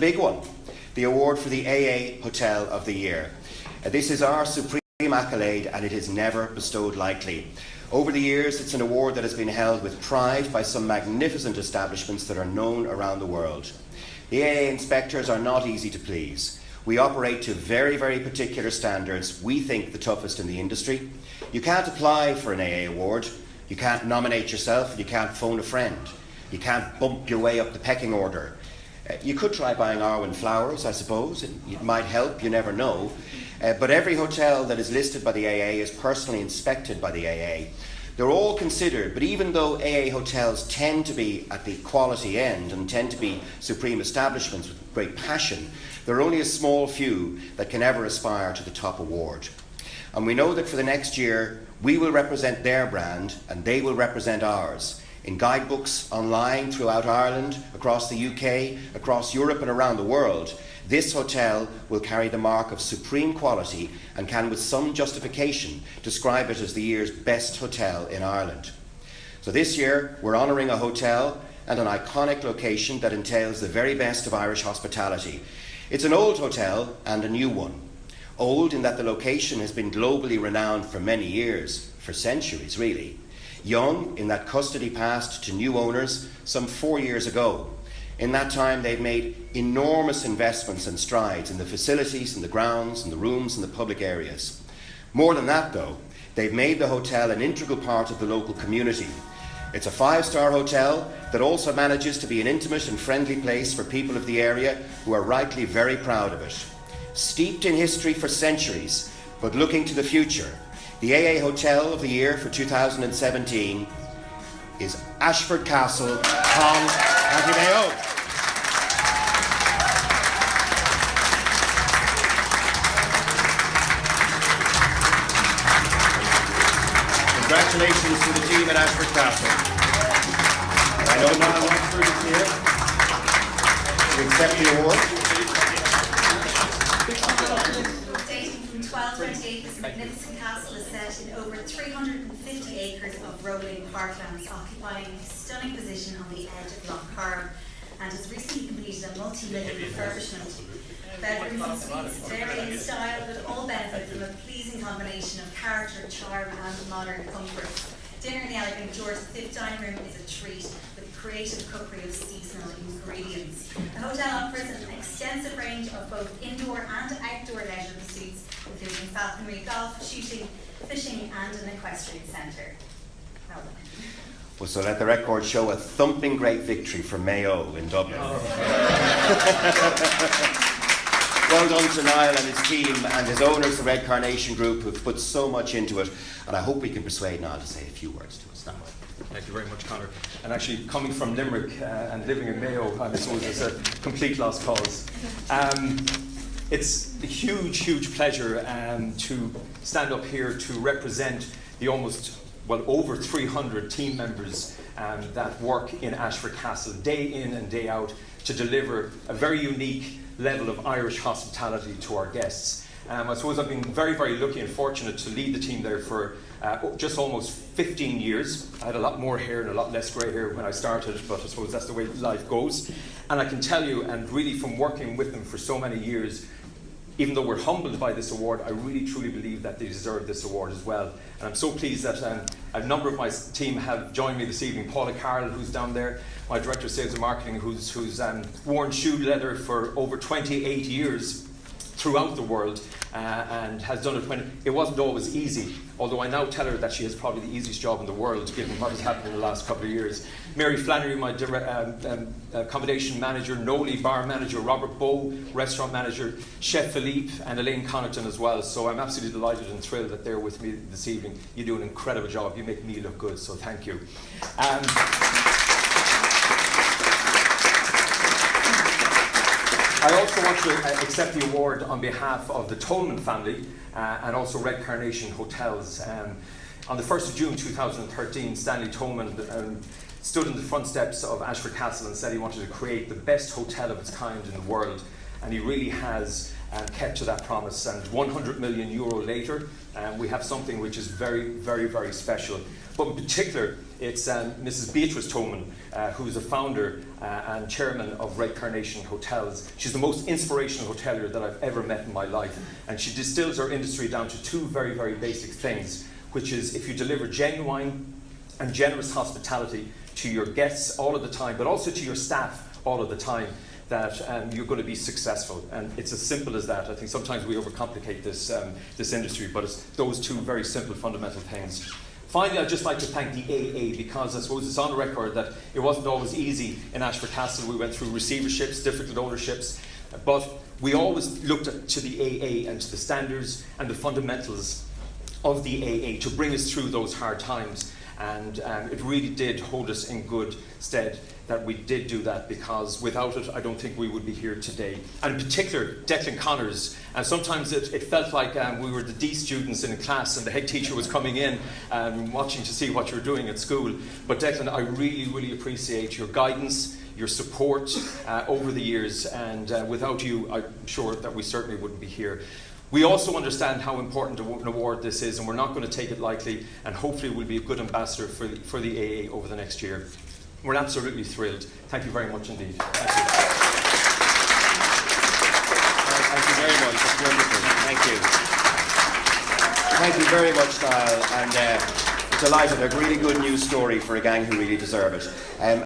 big one, the award for the AA Hotel of the Year. This is our supreme accolade, and it is never bestowed lightly. Over the years, it's an award that has been held with pride by some magnificent establishments that are known around the world. The AA inspectors are not easy to please. We operate to very, very particular standards, we think the toughest in the industry. You can't apply for an AA award, you can't nominate yourself, you can't phone a friend, you can't bump your way up the pecking order. You could try buying Arwen flowers, I suppose, it might help, you never know. But every hotel that is listed by the AA is personally inspected by the AA. They're all considered, but even though AA hotels tend to be at the quality end and tend to be supreme establishments with great passion, there are only a small few that can ever aspire to the top award. And we know that for the next year, we will represent their brand and they will represent ours. In guidebooks, online, throughout Ireland, across the UK, across Europe and around the world, this hotel will carry the mark of supreme quality and can with some justification describe it as the year's best hotel in Ireland. So this year we're honouring a hotel and an iconic location that entails the very best of Irish hospitality. It's an old hotel and a new one. Old in that the location has been globally renowned for many years, for centuries really. Young in that custody passed to new owners some 4 years ago. In that time, they've made enormous investments and strides in the facilities and the grounds and the rooms and the public areas. More than that, though, they've made the hotel an integral part of the local community. It's a 5-star hotel that also manages to be an intimate and friendly place for people of the area who are rightly very proud of it. Steeped in history for centuries, but looking to the future, the AA Hotel of the Year for 2017 is Ashford Castle, County Mayo. Congratulations to the team at Ashford Castle. I know Niall Rochford is here to accept the award. Dating from 1228, this magnificent castle is set in over 350 acres of rolling parklands, occupying a stunning position on the edge of Loch Carr, and has recently completed a multi-million refurbishment. Bedrooms and suites vary in style, but all benefit from a pleasing combination of character, charm and modern comforts. Dinner in the elegant George V dining room is a treat with creative cookery of seasonal ingredients. The hotel offers an extensive range of both indoor and outdoor leisure pursuits, including falconry, golf, shooting, fishing and an equestrian centre. Well done. Well, so let the record show a thumping great victory for Mayo in Dublin. Well done to Niall and his team and his owners, the Red Carnation Group, who've put so much into it. And I hope we can persuade Niall to say a few words to us now. Thank you very much, Conor. And actually, coming from Limerick and living in Mayo, I suppose it's a complete lost cause. It's a huge, huge pleasure to stand up here to represent the over 300 team members that work in Ashford Castle day in and day out to deliver a very unique level of Irish hospitality to our guests. I suppose I've been very, very lucky and fortunate to lead the team there for just almost 15 years. I had a lot more hair and a lot less grey hair when I started, but I suppose that's the way life goes. And I can tell you, and really from working with them for so many years, even though we're humbled by this award, I really truly believe that they deserve this award as well. And I'm so pleased that a number of my team have joined me this evening. Paula Carroll, who's down there, my Director of Sales and Marketing, who's worn shoe leather for over 28 years throughout the world and has done it when it wasn't always easy, although I now tell her that she has probably the easiest job in the world given what has happened in the last couple of years. Mary Flannery, my accommodation manager, Noli, bar manager, Robert Bowe, restaurant manager, Chef Philippe and Elaine Connaughton as well. So I'm absolutely delighted and thrilled that they're with me this evening. You do an incredible job, you make me look good, so thank you. I also want to accept the award on behalf of the Tolman family and also Red Carnation Hotels. On the 1st of June 2013, Stanley Tolman stood in the front steps of Ashford Castle and said he wanted to create the best hotel of its kind in the world, and he really has kept to that promise. And €100 million later, we have something which is very, very, very special. But in particular, It's Mrs. Beatrice Toman, who is a founder and chairman of Red Carnation Hotels. She's the most inspirational hotelier that I've ever met in my life, and she distills our industry down to two very, very basic things, which is if you deliver genuine and generous hospitality to your guests all of the time, but also to your staff all of the time, that you're going to be successful. And it's as simple as that. I think sometimes we overcomplicate this, this industry, but it's those two very simple fundamental things. Finally, I'd just like to thank the AA, because I suppose it's on record that it wasn't always easy in Ashford Castle. We went through receiverships, difficult ownerships, but we always looked to the AA and to the standards and the fundamentals of the AA to bring us through those hard times. And it really did hold us in good stead that we did do that, because without it, I don't think we would be here today. And in particular, Declan Connors. And sometimes it felt like we were the D students in a class and the head teacher was coming in watching to see what you were doing at school. But Declan, I really, really appreciate your guidance, your support over the years. And without you, I'm sure that we certainly wouldn't be here. We also understand how important an award this is, and we're not going to take it lightly, and hopefully we'll be a good ambassador for the AA over the next year. We're absolutely thrilled. Thank you very much indeed. Thank you. Thank you very much. That's wonderful. Thank you. Thank you very much, Niall. And delighted. A really good news story for a gang who really deserve it.